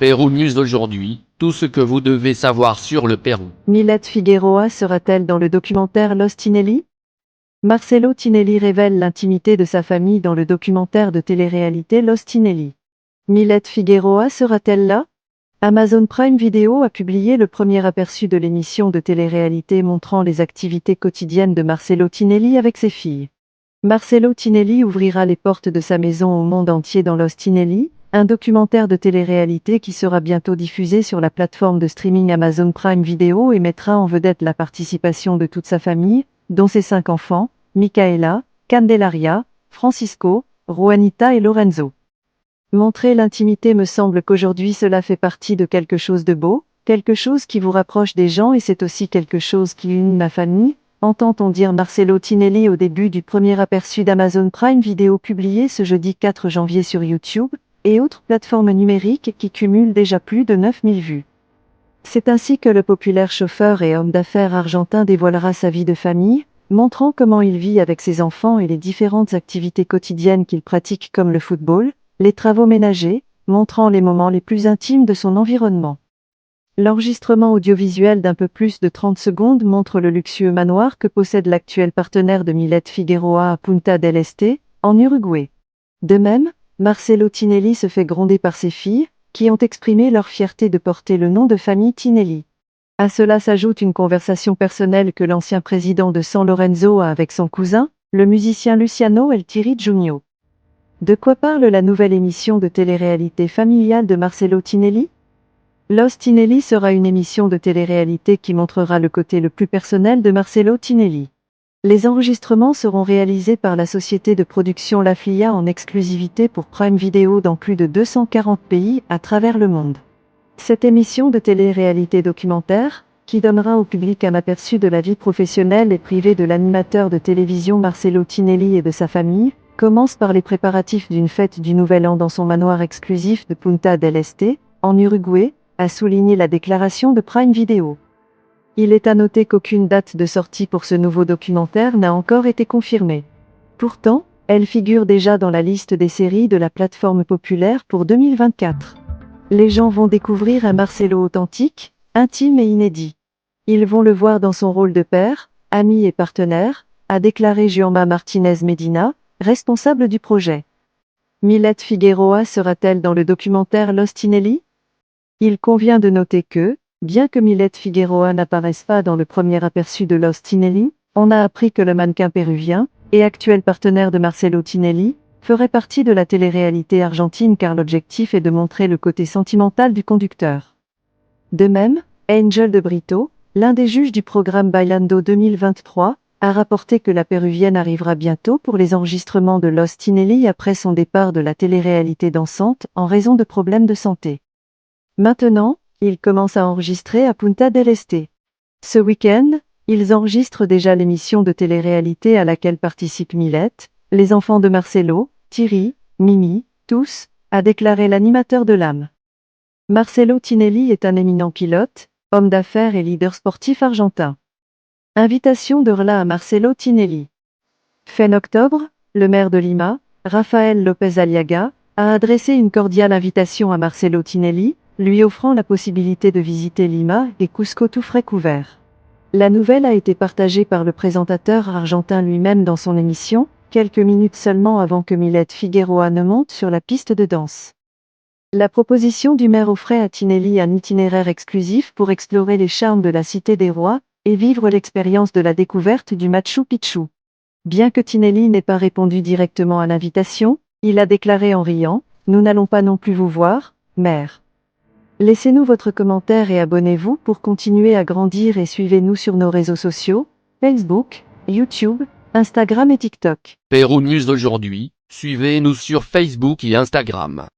Pérou News aujourd'hui, tout ce que vous devez savoir sur le Pérou. Millet Figueroa sera-t-elle dans le documentaire Los Tinelli? Marcelo Tinelli révèle l'intimité de sa famille dans le documentaire de télé-réalité Los Tinelli. Millet Figueroa sera-t-elle là? Amazon Prime Video a publié le premier aperçu de l'émission de télé-réalité montrant les activités quotidiennes de Marcelo Tinelli avec ses filles. Marcelo Tinelli ouvrira les portes de sa maison au monde entier dans Los Tinelli, un documentaire de télé-réalité qui sera bientôt diffusé sur la plateforme de streaming Amazon Prime Video et mettra en vedette la participation de toute sa famille, dont ses 5 enfants, Micaela, Candelaria, Francisco, Juanita et Lorenzo. Montrer l'intimité me semble qu'aujourd'hui cela fait partie de quelque chose de beau, quelque chose qui vous rapproche des gens et c'est aussi quelque chose qui unit ma famille, entend-on dire Marcelo Tinelli au début du premier aperçu d'Amazon Prime Video publié ce jeudi 4 janvier sur YouTube et autres plateformes numériques qui cumulent déjà plus de 9000 vues. C'est ainsi que le populaire chauffeur et homme d'affaires argentin dévoilera sa vie de famille, montrant comment il vit avec ses enfants et les différentes activités quotidiennes qu'il pratique comme le football, les travaux ménagers, montrant les moments les plus intimes de son environnement. L'enregistrement audiovisuel d'un peu plus de 30 secondes montre le luxueux manoir que possède l'actuel partenaire de Millet Figueroa à Punta del Este, en Uruguay. De même, Marcelo Tinelli se fait gronder par ses filles, qui ont exprimé leur fierté de porter le nom de famille Tinelli. À cela s'ajoute une conversation personnelle que l'ancien président de San Lorenzo a avec son cousin, le musicien Luciano El Tiri Junior. De quoi parle la nouvelle émission de télé-réalité familiale de Marcelo Tinelli? Los Tinelli sera une émission de télé-réalité qui montrera le côté le plus personnel de Marcelo Tinelli. Les enregistrements seront réalisés par la société de production La Flia en exclusivité pour Prime Video dans plus de 240 pays à travers le monde. Cette émission de télé-réalité documentaire, qui donnera au public un aperçu de la vie professionnelle et privée de l'animateur de télévision Marcelo Tinelli et de sa famille, commence par les préparatifs d'une fête du Nouvel An dans son manoir exclusif de Punta del Este, en Uruguay, a souligné la déclaration de Prime Video. Il est à noter qu'aucune date de sortie pour ce nouveau documentaire n'a encore été confirmée. Pourtant, elle figure déjà dans la liste des séries de la plateforme populaire pour 2024. Les gens vont découvrir un Marcelo authentique, intime et inédit. Ils vont le voir dans son rôle de père, ami et partenaire, a déclaré Juanma Martinez Medina, responsable du projet. Millet Figueroa sera-t-elle dans le documentaire Los Tinelli? Il convient de noter que, bien que Millet Figueroa n'apparaisse pas dans le premier aperçu de Los Tinelli, on a appris que le mannequin péruvien, et actuel partenaire de Marcelo Tinelli, ferait partie de la télé-réalité argentine car l'objectif est de montrer le côté sentimental du conducteur. De même, Angel de Brito, l'un des juges du programme Bailando 2023, a rapporté que la péruvienne arrivera bientôt pour les enregistrements de Los Tinelli après son départ de la télé-réalité dansante en raison de problèmes de santé. Maintenant, ils commencent à enregistrer à Punta del Este. Ce week-end, ils enregistrent déjà l'émission de télé-réalité à laquelle participe Millet, les enfants de Marcelo, Thierry, Mimi, tous, a déclaré l'animateur de l'âme. Marcelo Tinelli est un éminent pilote, homme d'affaires et leader sportif argentin. Invitation d'Orla à Marcelo Tinelli. Fin octobre, le maire de Lima, Rafael López Aliaga, a adressé une cordiale invitation à Marcelo Tinelli, lui offrant la possibilité de visiter Lima et Cusco tout frais couvert. La nouvelle a été partagée par le présentateur argentin lui-même dans son émission, quelques minutes seulement avant que Millet Figueroa ne monte sur la piste de danse. La proposition du maire offrait à Tinelli un itinéraire exclusif pour explorer les charmes de la Cité des Rois et vivre l'expérience de la découverte du Machu Picchu. Bien que Tinelli n'ait pas répondu directement à l'invitation, il a déclaré en riant « Nous n'allons pas non plus vous voir, maire. Laissez-nous votre commentaire et abonnez-vous pour continuer à grandir et suivez-nous sur nos réseaux sociaux, Facebook, YouTube, Instagram et TikTok. Pérou News aujourd'hui, suivez-nous sur Facebook et Instagram.